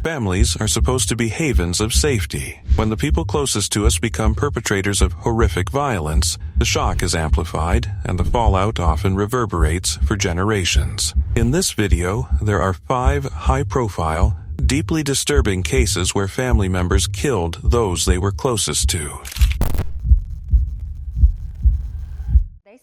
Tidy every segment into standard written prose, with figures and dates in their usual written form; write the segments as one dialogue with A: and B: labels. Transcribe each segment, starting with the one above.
A: Families are supposed to be havens of safety. When the people closest to us become perpetrators of horrific violence, the shock is amplified and the fallout often reverberates for generations. In this video, there are 5 high-profile, deeply disturbing cases where family members killed those they were closest to.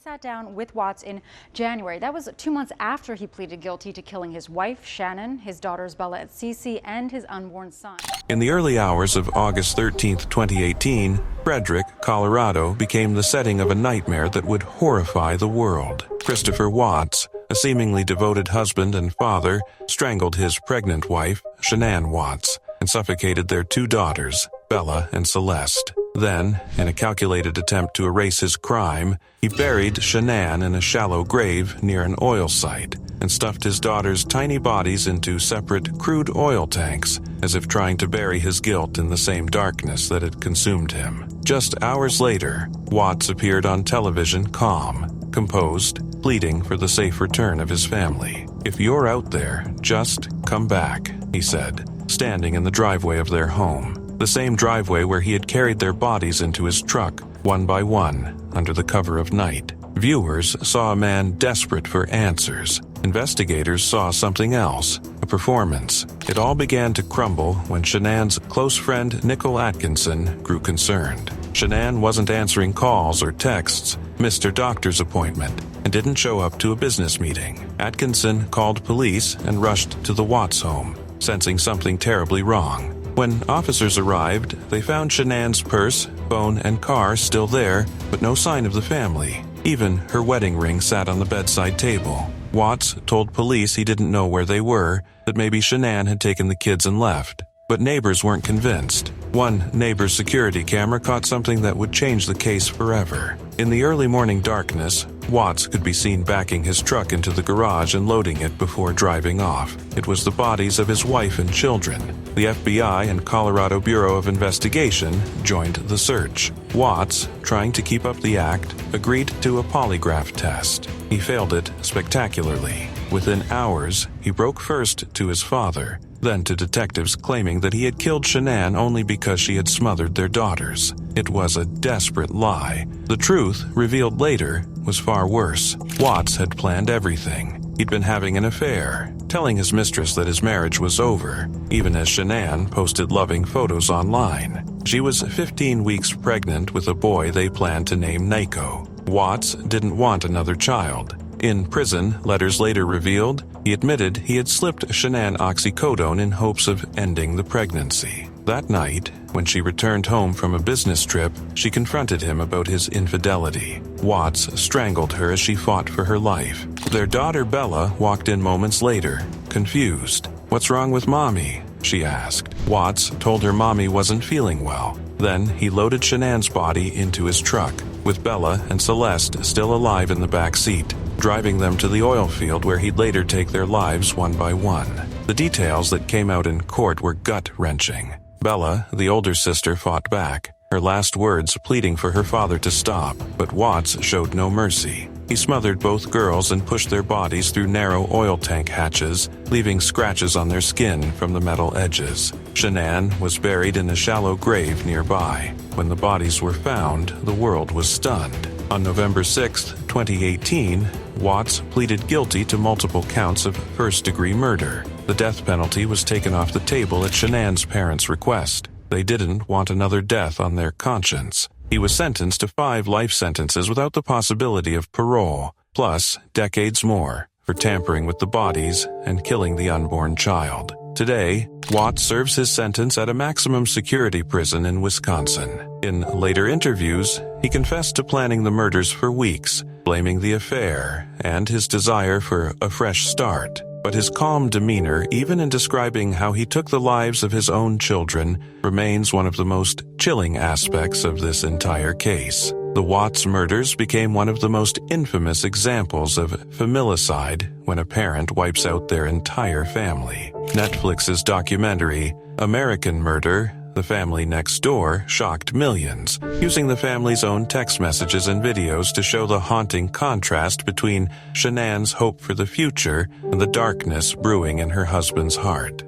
B: Sat down with Watts in January. That was 2 months after he pleaded guilty to killing his wife, Shannon, his daughters Bella and Cece, and his unborn son.
A: In the early hours of August 13, 2018, Frederick, Colorado became the setting of a nightmare that would horrify the world. Christopher Watts, a seemingly devoted husband and father, strangled his pregnant wife, Shanann Watts, and suffocated their 2 daughters, Bella and Celeste. Then, in a calculated attempt to erase his crime, he buried Shanann in a shallow grave near an oil site and stuffed his daughters' tiny bodies into separate crude oil tanks, as if trying to bury his guilt in the same darkness that had consumed him. Just hours later, Watts appeared on television calm, composed, pleading for the safe return of his family. "If you're out there, just come back," he said, standing in the driveway of their home. The same driveway where he had carried their bodies into his truck, one by one, under the cover of night. Viewers saw a man desperate for answers. Investigators saw something else, a performance. It all began to crumble when Shanann's close friend Nicole Atkinson grew concerned. Shanann wasn't answering calls or texts, missed her doctor's appointment, and didn't show up to a business meeting. Atkinson called police and rushed to the Watts home, sensing something terribly wrong. When officers arrived, they found Shanann's purse, phone, and car still there, but no sign of the family. Even her wedding ring sat on the bedside table. Watts told police he didn't know where they were, that maybe Shanann had taken the kids and left. But neighbors weren't convinced. One neighbor's security camera caught something that would change the case forever. In the early morning darkness, Watts could be seen backing his truck into the garage and loading it before driving off. It was the bodies of his wife and children. The FBI and Colorado Bureau of Investigation joined the search. Watts, trying to keep up the act, agreed to a polygraph test. He failed it spectacularly. Within hours, he broke first to his father, then to detectives claiming that he had killed Shanann only because she had smothered their daughters. It was a desperate lie. The truth, revealed later, was far worse. Watts had planned everything. He'd been having an affair, telling his mistress that his marriage was over, even as Shanann posted loving photos online. She was 15 weeks pregnant with a boy they planned to name Nico. Watts didn't want another child. In prison, letters later revealed, he admitted he had slipped Shanann oxycodone in hopes of ending the pregnancy. That night, when she returned home from a business trip, she confronted him about his infidelity. Watts strangled her as she fought for her life. Their daughter Bella walked in moments later, confused. "What's wrong with Mommy?" she asked. Watts told her Mommy wasn't feeling well. Then he loaded Shanann's body into his truck, with Bella and Celeste still alive in the back seat, driving them to the oil field where he'd later take their lives one by one. The details that came out in court were gut-wrenching. Bella, the older sister, fought back, her last words pleading for her father to stop, but Watts showed no mercy. He smothered both girls and pushed their bodies through narrow oil tank hatches, leaving scratches on their skin from the metal edges. Shanann was buried in a shallow grave nearby. When the bodies were found, the world was stunned. On November 6, 2018, Watts pleaded guilty to multiple counts of first-degree murder. The death penalty was taken off the table at Shanann's parents' request. They didn't want another death on their conscience. He was sentenced to 5 life sentences without the possibility of parole, plus decades more for tampering with the bodies and killing the unborn child. Today, Watts serves his sentence at a maximum security prison in Wisconsin. In later interviews, he confessed to planning the murders for weeks, blaming the affair and his desire for a fresh start. But his calm demeanor, even in describing how he took the lives of his own children, remains one of the most chilling aspects of this entire case. The Watts murders became one of the most infamous examples of familicide when a parent wipes out their entire family. Netflix's documentary, American Murder: The Family Next Door, shocked millions, using the family's own text messages and videos to show the haunting contrast between Shanann's hope for the future and the darkness brewing in her husband's heart.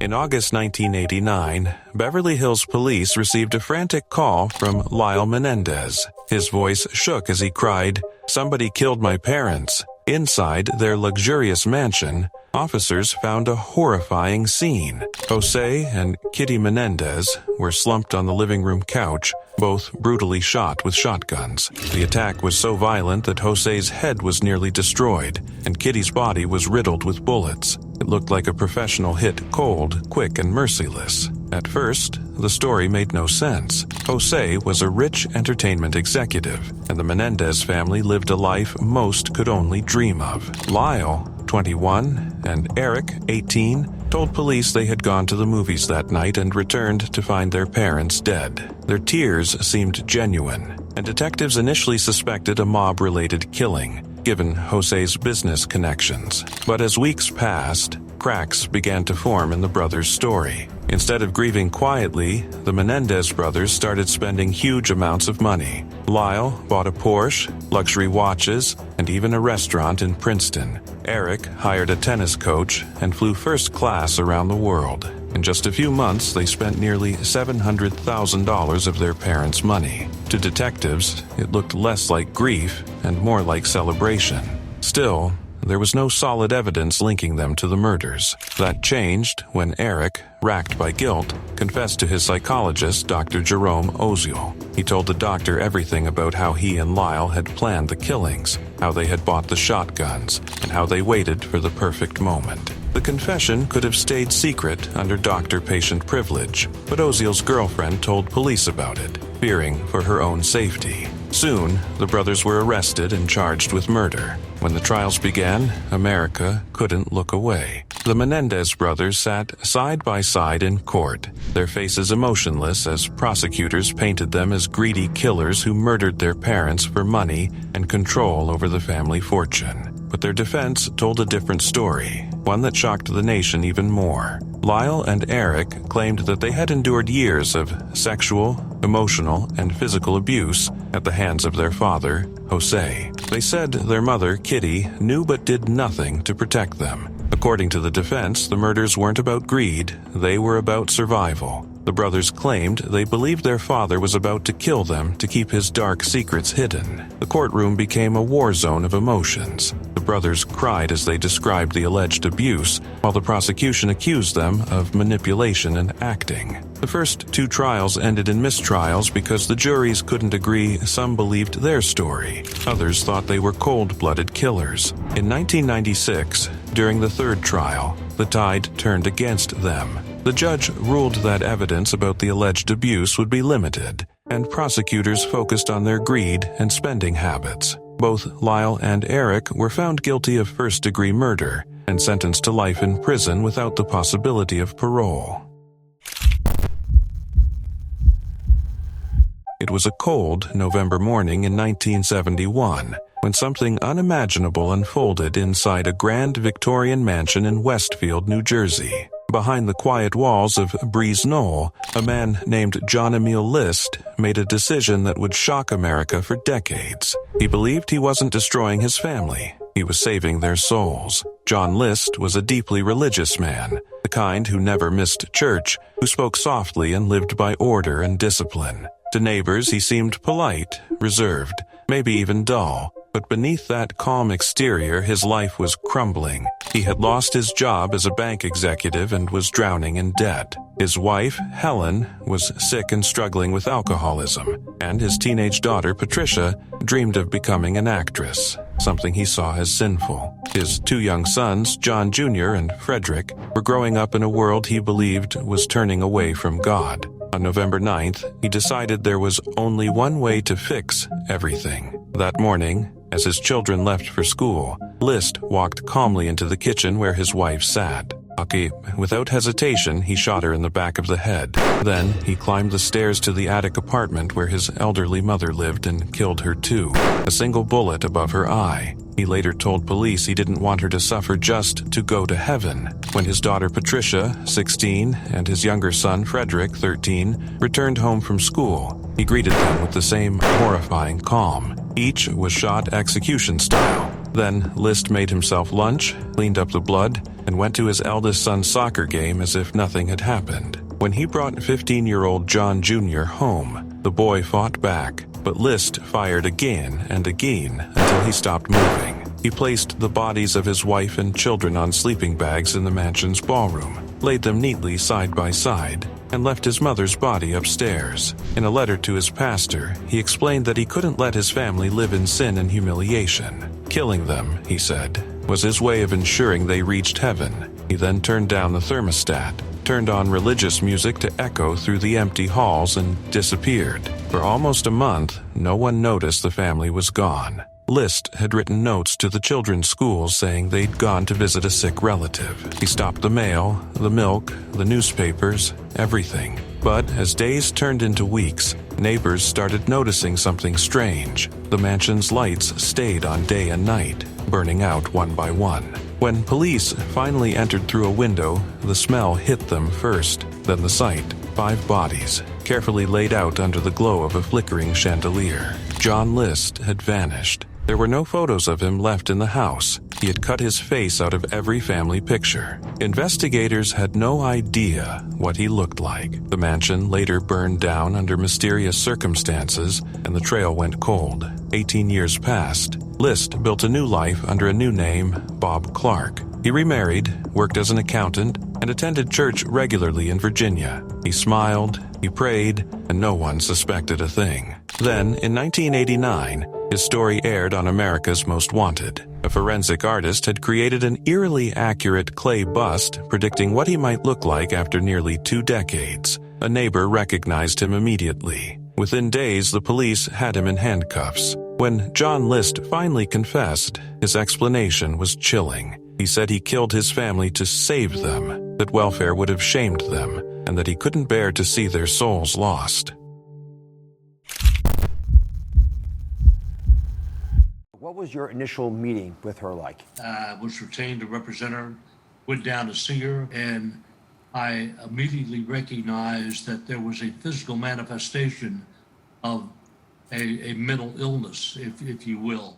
A: In August 1989, Beverly Hills police received a frantic call from Lyle Menendez. His voice shook as he cried, "Somebody killed my parents." Inside their luxurious mansion, officers found a horrifying scene. Jose and Kitty Menendez were slumped on the living room couch, both brutally shot with shotguns. The attack was so violent that Jose's head was nearly destroyed, and Kitty's body was riddled with bullets. It looked like a professional hit, cold, quick, and merciless. At first, the story made no sense. Jose was a rich entertainment executive, and the Menendez family lived a life most could only dream of. Lyle, 21, and Eric, 18, told police they had gone to the movies that night and returned to find their parents dead. Their tears seemed genuine, and detectives initially suspected a mob-related killing, given Jose's business connections. But as weeks passed, cracks began to form in the brothers' story. Instead of grieving quietly, the Menendez brothers started spending huge amounts of money. Lyle bought a Porsche, luxury watches, and even a restaurant in Princeton. Eric hired a tennis coach and flew first class around the world. In just a few months, they spent nearly $700,000 of their parents' money. To detectives, it looked less like grief and more like celebration. Still, there was no solid evidence linking them to the murders. That changed when Eric, racked by guilt, confessed to his psychologist, Dr. Jerome Oziel. He told the doctor everything about how he and Lyle had planned the killings, how they had bought the shotguns, and how they waited for the perfect moment. The confession could have stayed secret under doctor-patient privilege, but Oziel's girlfriend told police about it, fearing for her own safety. Soon, the brothers were arrested and charged with murder. When the trials began, America couldn't look away. The Menendez brothers sat side by side in court, their faces emotionless as prosecutors painted them as greedy killers who murdered their parents for money and control over the family fortune. But their defense told a different story, one that shocked the nation even more. Lyle and Eric claimed that they had endured years of sexual, emotional, and physical abuse at the hands of their father, Jose. They said their mother, Kitty, knew but did nothing to protect them. According to the defense, the murders weren't about greed, they were about survival. The brothers claimed they believed their father was about to kill them to keep his dark secrets hidden. The courtroom became a war zone of emotions. The brothers cried as they described the alleged abuse, while the prosecution accused them of manipulation and acting. The first two trials ended in mistrials because the juries couldn't agree. Some believed their story. Others thought they were cold-blooded killers. In 1996, during the third trial, the tide turned against them. The judge ruled that evidence about the alleged abuse would be limited, and prosecutors focused on their greed and spending habits. Both Lyle and Eric were found guilty of first-degree murder and sentenced to life in prison without the possibility of parole. It was a cold November morning in 1971 when something unimaginable unfolded inside a grand Victorian mansion in Westfield, New Jersey. Behind the quiet walls of Breeze Knoll, a man named John Emil List made a decision that would shock America for decades. He believed he wasn't destroying his family. He was saving their souls. John List was a deeply religious man, the kind who never missed church, who spoke softly and lived by order and discipline. To neighbors, he seemed polite, reserved, maybe even dull. But beneath that calm exterior, his life was crumbling. He had lost his job as a bank executive and was drowning in debt. His wife, Helen, was sick and struggling with alcoholism, and his teenage daughter, Patricia, dreamed of becoming an actress, something he saw as sinful. His two young sons, John Jr. and Frederick, were growing up in a world he believed was turning away from God. On November 9th, he decided there was only one way to fix everything. That morning, as his children left for school, List walked calmly into the kitchen where his wife sat. Without hesitation, he shot her in the back of the head. Then, he climbed the stairs to the attic apartment where his elderly mother lived and killed her too, a single bullet above her eye. He later told police he didn't want her to suffer just to go to heaven. When his daughter Patricia, 16, and his younger son Frederick, 13, returned home from school, he greeted them with the same horrifying calm. Each was shot execution style. Then List made himself lunch, cleaned up the blood, and went to his eldest son's soccer game as if nothing had happened. When he brought 15-year-old John Jr. home, the boy fought back, but List fired again and again until he stopped moving. He placed the bodies of his wife and children on sleeping bags in the mansion's ballroom, laid them neatly side by side, and left his mother's body upstairs. In a letter to his pastor, he explained that he couldn't let his family live in sin and humiliation. Killing them, he said, was his way of ensuring they reached heaven. He then turned down the thermostat, turned on religious music to echo through the empty halls, and disappeared. For almost a month, no one noticed the family was gone. List had written notes to the children's schools saying they'd gone to visit a sick relative. He stopped the mail, the milk, the newspapers, everything. But as days turned into weeks, neighbors started noticing something strange. The mansion's lights stayed on day and night, burning out one by one. When police finally entered through a window, the smell hit them first, then the sight. 5 bodies, carefully laid out under the glow of a flickering chandelier. John List had vanished. There were no photos of him left in the house. He had cut his face out of every family picture. Investigators had no idea what he looked like. The mansion later burned down under mysterious circumstances, and the trail went cold. 18 years passed. List built a new life under a new name, Bob Clark. He remarried, worked as an accountant, and attended church regularly in Virginia. He smiled, he prayed, and no one suspected a thing. Then, in 1989, his story aired on America's Most Wanted. A forensic artist had created an eerily accurate clay bust predicting what he might look like after nearly 2 decades. A neighbor recognized him immediately. Within days, the police had him in handcuffs. When John List finally confessed, his explanation was chilling. He said he killed his family to save them, that welfare would have shamed them, and that he couldn't bear to see their souls lost.
C: What was your initial meeting with her like?
D: I was retained to represent her, went down to see her, and I immediately recognized that there was a physical manifestation of a mental illness, if you will.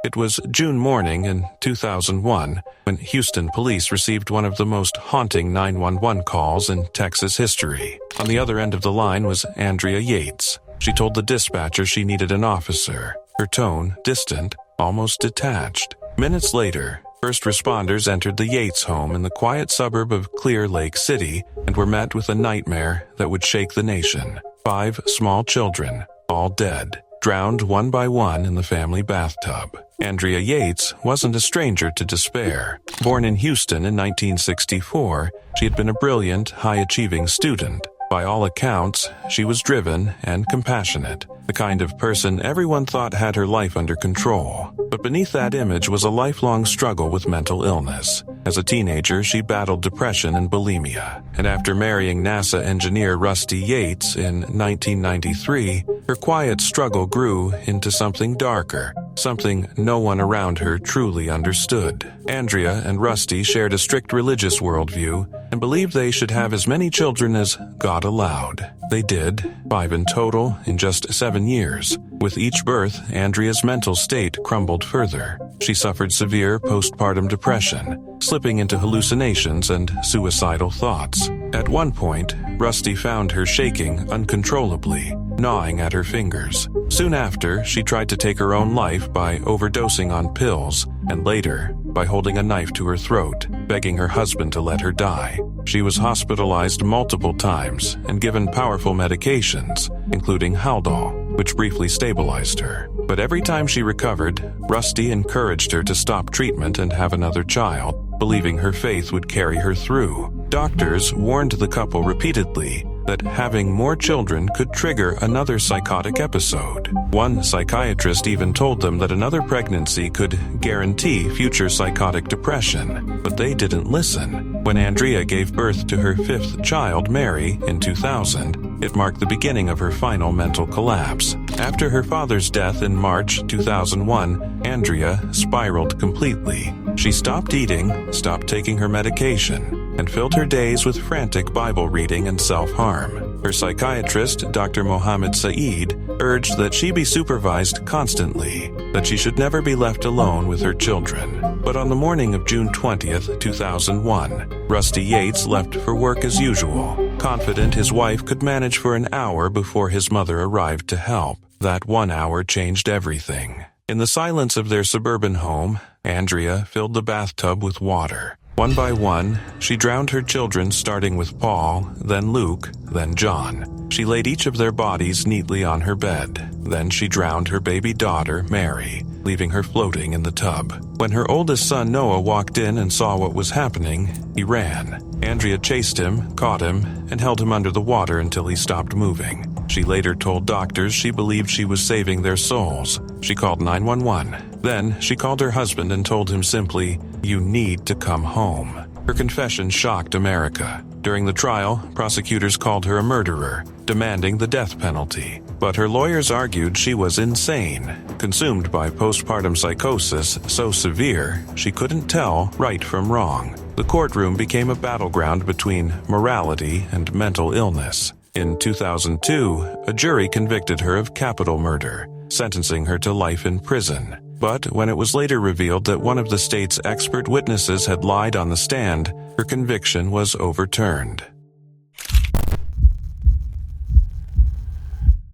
A: It was June morning in 2001 when Houston police received one of the most haunting 911 calls in Texas history. On the other end of the line was Andrea Yates. She told the dispatcher she needed an officer. Her tone distant, almost detached. Minutes later, first responders entered the Yates home in the quiet suburb of Clear Lake City and were met with a nightmare that would shake the nation. 5 small children, all dead, drowned one by one in the family bathtub. Andrea Yates wasn't a stranger to despair. Born in Houston in 1964, she had been a brilliant, high-achieving student. By all accounts, she was driven and compassionate, the kind of person everyone thought had her life under control. But beneath that image was a lifelong struggle with mental illness. As a teenager, she battled depression and bulimia. And after marrying NASA engineer Rusty Yates in 1993, her quiet struggle grew into something darker, something no one around her truly understood. Andrea and Rusty shared a strict religious worldview and believed they should have as many children as God allowed. They did, 5 in total in just 7 years. With each birth, Andrea's mental state crumbled further. She suffered severe postpartum depression, slipping into hallucinations and suicidal thoughts. At one point, Rusty found her shaking uncontrollably, gnawing at her fingers. Soon after, she tried to take her own life by overdosing on pills, and later, by holding a knife to her throat, begging her husband to let her die. She was hospitalized multiple times and given powerful medications, including Haldol, which briefly stabilized her. But every time she recovered, Rusty encouraged her to stop treatment and have another child, believing her faith would carry her through. Doctors warned the couple repeatedly that having more children could trigger another psychotic episode. One psychiatrist even told them that another pregnancy could guarantee future psychotic depression, but they didn't listen. When Andrea gave birth to her 5th child, Mary, in 2000, it marked the beginning of her final mental collapse. After her father's death in March 2001, Andrea spiraled completely. She stopped eating, stopped taking her medication, and filled her days with frantic Bible reading and self-harm. Her psychiatrist, Dr. Mohammed Saeed, urged that she be supervised constantly, that she should never be left alone with her children. But on the morning of June 20th, 2001, Rusty Yates left for work as usual, confident his wife could manage for an hour before his mother arrived to help. That 1 hour changed everything. In the silence of their suburban home, Andrea filled the bathtub with water. One by one, she drowned her children, starting with Paul, then Luke, then John. She laid each of their bodies neatly on her bed. Then she drowned her baby daughter, Mary, leaving her floating in the tub. When her oldest son, Noah, walked in and saw what was happening, he ran. Andrea chased him, caught him, and held him under the water until he stopped moving. She later told doctors she believed she was saving their souls. She called 911. Then she called her husband and told him simply, "You need to come home." Her confession shocked America. During the trial, prosecutors called her a murderer, demanding the death penalty. But her lawyers argued she was insane, consumed by postpartum psychosis so severe she couldn't tell right from wrong. The courtroom became a battleground between morality and mental illness. In 2002, a jury convicted her of capital murder, sentencing her to life in prison. But when it was later revealed that one of the state's expert witnesses had lied on the stand, her conviction was overturned.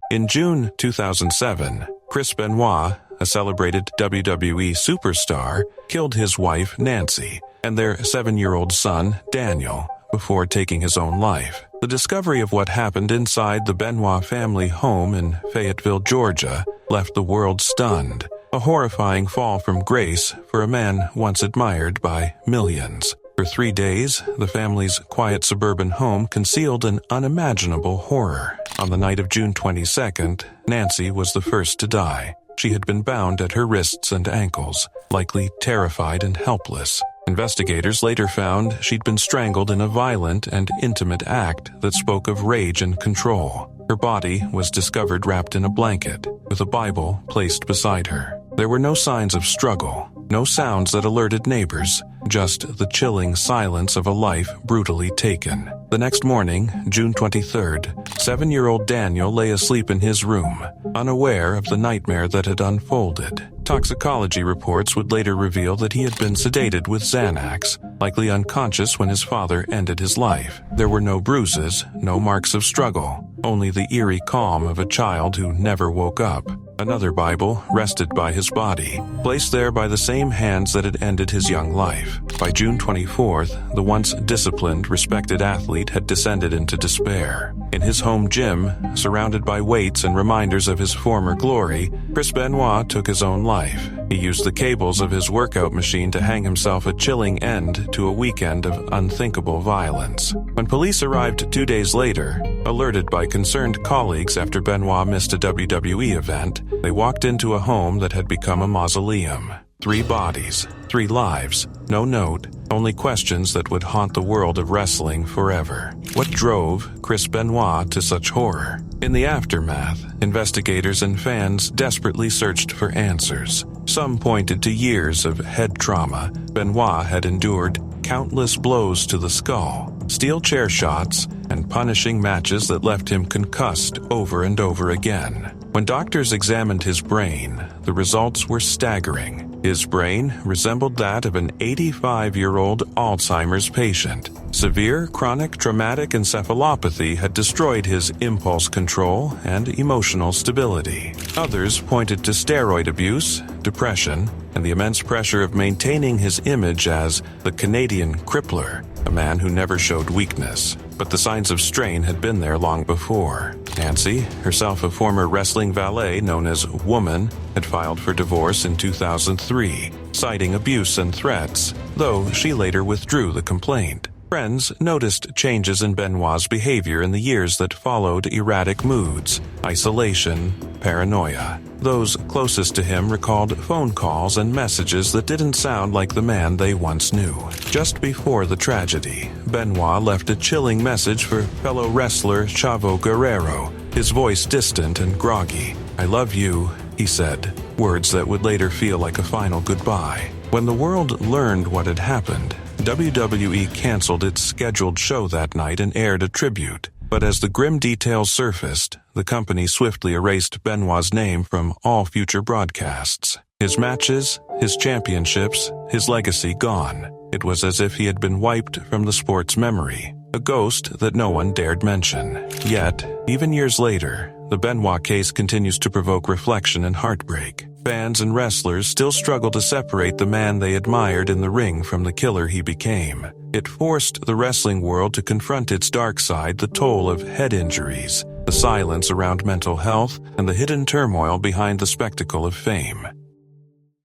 A: In June 2007, Chris Benoit, a celebrated WWE superstar, killed his wife, Nancy, and their 7-year-old son, Daniel, before taking his own life. The discovery of what happened inside the Benoit family home in Fayetteville, Georgia, left the world stunned. A horrifying fall from grace for a man once admired by millions. For 3 days, the family's quiet suburban home concealed an unimaginable horror. On the night of June 22nd, Nancy was the first to die. She had been bound at her wrists and ankles, likely terrified and helpless. Investigators later found she'd been strangled in a violent and intimate act that spoke of rage and control. Her body was discovered wrapped in a blanket, with a Bible placed beside her. There were no signs of struggle, no sounds that alerted neighbors, just the chilling silence of a life brutally taken. The next morning, June 23rd, 7-year-old Daniel lay asleep in his room, unaware of the nightmare that had unfolded. Toxicology reports would later reveal that he had been sedated with Xanax, likely unconscious when his father ended his life. There were no bruises, no marks of struggle, only the eerie calm of a child who never woke up. Another Bible rested by his body, placed there by the same hands that had ended his young life. By June 24th, the once disciplined, respected athlete had descended into despair. In his home gym, surrounded by weights and reminders of his former glory, Chris Benoit took his own life. He used the cables of his workout machine to hang himself a chilling end to a weekend of unthinkable violence. When police arrived 2 days later, alerted by concerned colleagues after Benoit missed a WWE event, they walked into a home that had become a mausoleum. 3 bodies, 3 lives, no note, only questions that would haunt the world of wrestling forever. What drove Chris Benoit to such horror? In the aftermath, investigators and fans desperately searched for answers. Some pointed to years of head trauma. Benoit had endured countless blows to the skull, steel chair shots, and punishing matches that left him concussed over and over again. When doctors examined his brain, the results were staggering. His brain resembled that of an 85-year-old Alzheimer's patient. Severe chronic traumatic encephalopathy had destroyed his impulse control and emotional stability. Others pointed to steroid abuse, depression, and the immense pressure of maintaining his image as the Canadian crippler, a man who never showed weakness. But the signs of strain had been there long before. Nancy, herself a former wrestling valet known as Woman, had filed for divorce in 2003, citing abuse and threats, though she later withdrew the complaint. Friends noticed changes in Benoit's behavior in the years that followed: erratic moods, isolation, paranoia. Those closest to him recalled phone calls and messages that didn't sound like the man they once knew. Just before the tragedy, Benoit left a chilling message for fellow wrestler Chavo Guerrero, his voice distant and groggy. "I love you," he said, words that would later feel like a final goodbye. When the world learned what had happened, WWE canceled its scheduled show that night and aired a tribute. But as the grim details surfaced, the company swiftly erased Benoit's name from all future broadcasts. His matches, his championships, his legacy gone. It was as if he had been wiped from the sport's memory, a ghost that no one dared mention. Yet, even years later, the Benoit case continues to provoke reflection and heartbreak. Fans and wrestlers still struggle to separate the man they admired in the ring from the killer he became. It forced the wrestling world to confront its dark side, the toll of head injuries, the silence around mental health, and the hidden turmoil behind the spectacle of fame.